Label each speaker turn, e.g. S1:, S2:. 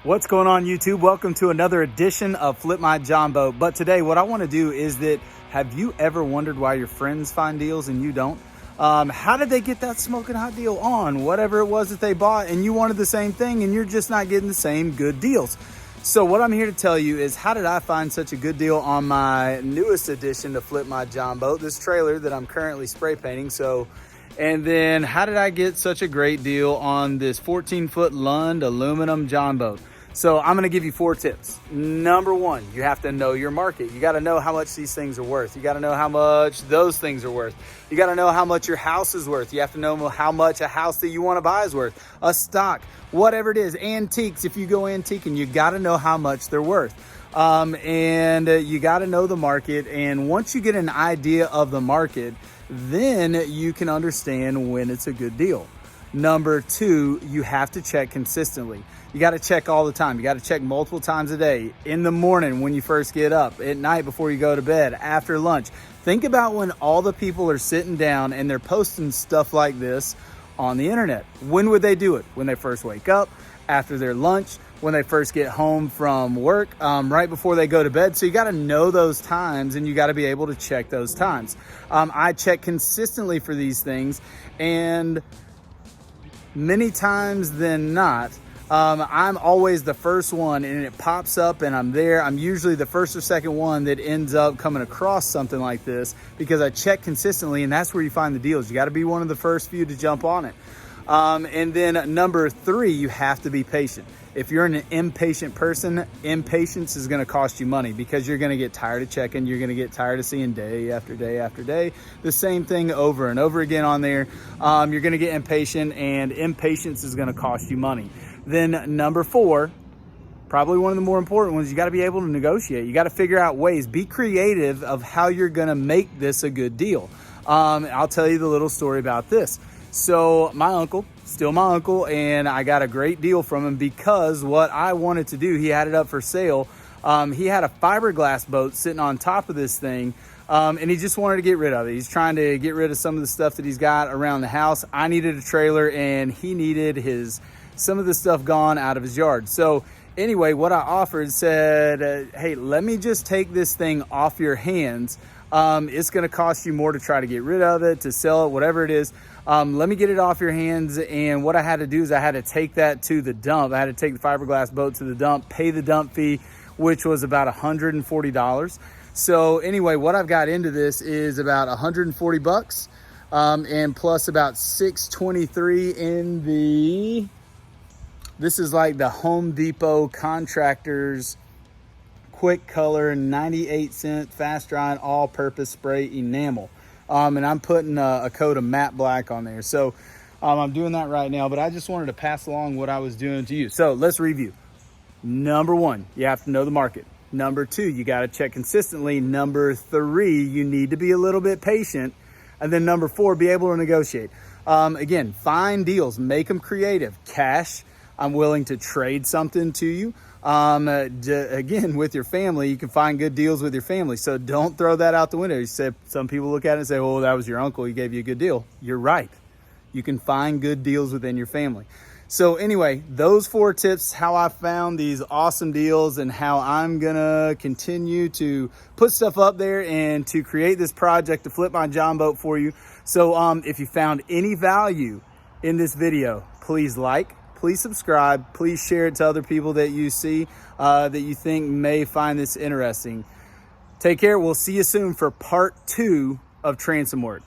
S1: What's going on, YouTube? Welcome to another edition of Flip My Jon Boat. But today what I want to do is that, have you ever wondered why your friends find deals and you don't? How did they get that smoking hot deal on whatever it was that they bought, and you wanted the same thing and you're just not getting the same good deals? So what I'm here to tell you is, how did I find such a good deal on my newest addition to Flip My Jon Boat, this trailer that I'm currently spray painting. And then how did I get such a great deal on this 14-foot Lund aluminum Jon Boat? So I'm gonna give you 4 tips. Number 1, you have to know your market. You gotta know how much these things are worth. You gotta know how much those things are worth. You gotta know how much your house is worth. You have to know how much a house that you wanna buy is worth. A stock, whatever it is, antiques, if you go antiquing, you gotta know how much they're worth. And you gotta know the market. And once you get an idea of the market, then you can understand when it's a good deal. Number 2, you have to check consistently. You got to check all the time. You got to check multiple times a day, in the morning when you first get up, at night before you go to bed, after lunch. Think about when all the people are sitting down and they're posting stuff like this on the internet. When would they do it? When they first wake up, after their lunch, when they first get home from work, right before they go to bed. So you got to know those times, and you got to be able to check those times. I check consistently for these things, and many times than not, I'm always the first one, and it pops up and I'm there. I'm usually the first or second one that ends up coming across something like this, because I check consistently, and that's where you find the deals. You got to be one of the first few to jump on it. And then number 3, you have to be patient. If you're an impatient person, impatience is going to cost you money, because you're going to get tired of checking. You're going to get tired of seeing day after day after day the same thing over and over again on there. You're going to get impatient, and impatience is going to cost you money. Then number 4, probably one of the more important ones, you got to be able to negotiate. You got to figure out ways. Be creative of how you're going to make this a good deal. I'll tell you the little story about this. So my uncle, still my uncle, and I got a great deal from him, because what I wanted to do, he had it up for sale. He had a fiberglass boat sitting on top of this thing, and he just wanted to get rid of it. He's trying to get rid of some of the stuff that he's got around the house. I needed a trailer, and he needed some of the stuff gone out of his yard. So anyway, what I offered, said, hey, let me just take this thing off your hands. It's going to cost you more to try to get rid of it, to sell it, whatever it is. Let me get it off your hands. And what I had to do is I had to take that to the dump. I had to take the fiberglass boat to the dump, pay the dump fee, which was about $140. So anyway, what I've got into this is about 140 bucks, and plus about $623 in this is like the Home Depot Contractors Quick Color 98-cent fast drying all-purpose spray enamel. And I'm putting a coat of matte black on there. So I'm doing that right now, but I just wanted to pass along what I was doing to you. So let's review. Number 1, you have to know the market. Number 2, you got to check consistently. Number 3, you need to be a little bit patient. And then number 4, be able to negotiate. Again, find deals, make them creative. Cash, I'm willing to trade something to you. Again, with your family, you can find good deals with your family. So don't throw that out the window. You said, some people look at it and say, oh, that was your uncle, he gave you a good deal. You're right. You can find good deals within your family. So anyway, those 4 tips, how I found these awesome deals, and how I'm gonna continue to put stuff up there and to create this project to Flip My Jon Boat for you. So if you found any value in this video, please like, please subscribe, please share it to other people that you see, that you think may find this interesting. Take care. We'll see you soon for part 2 of Transom Work.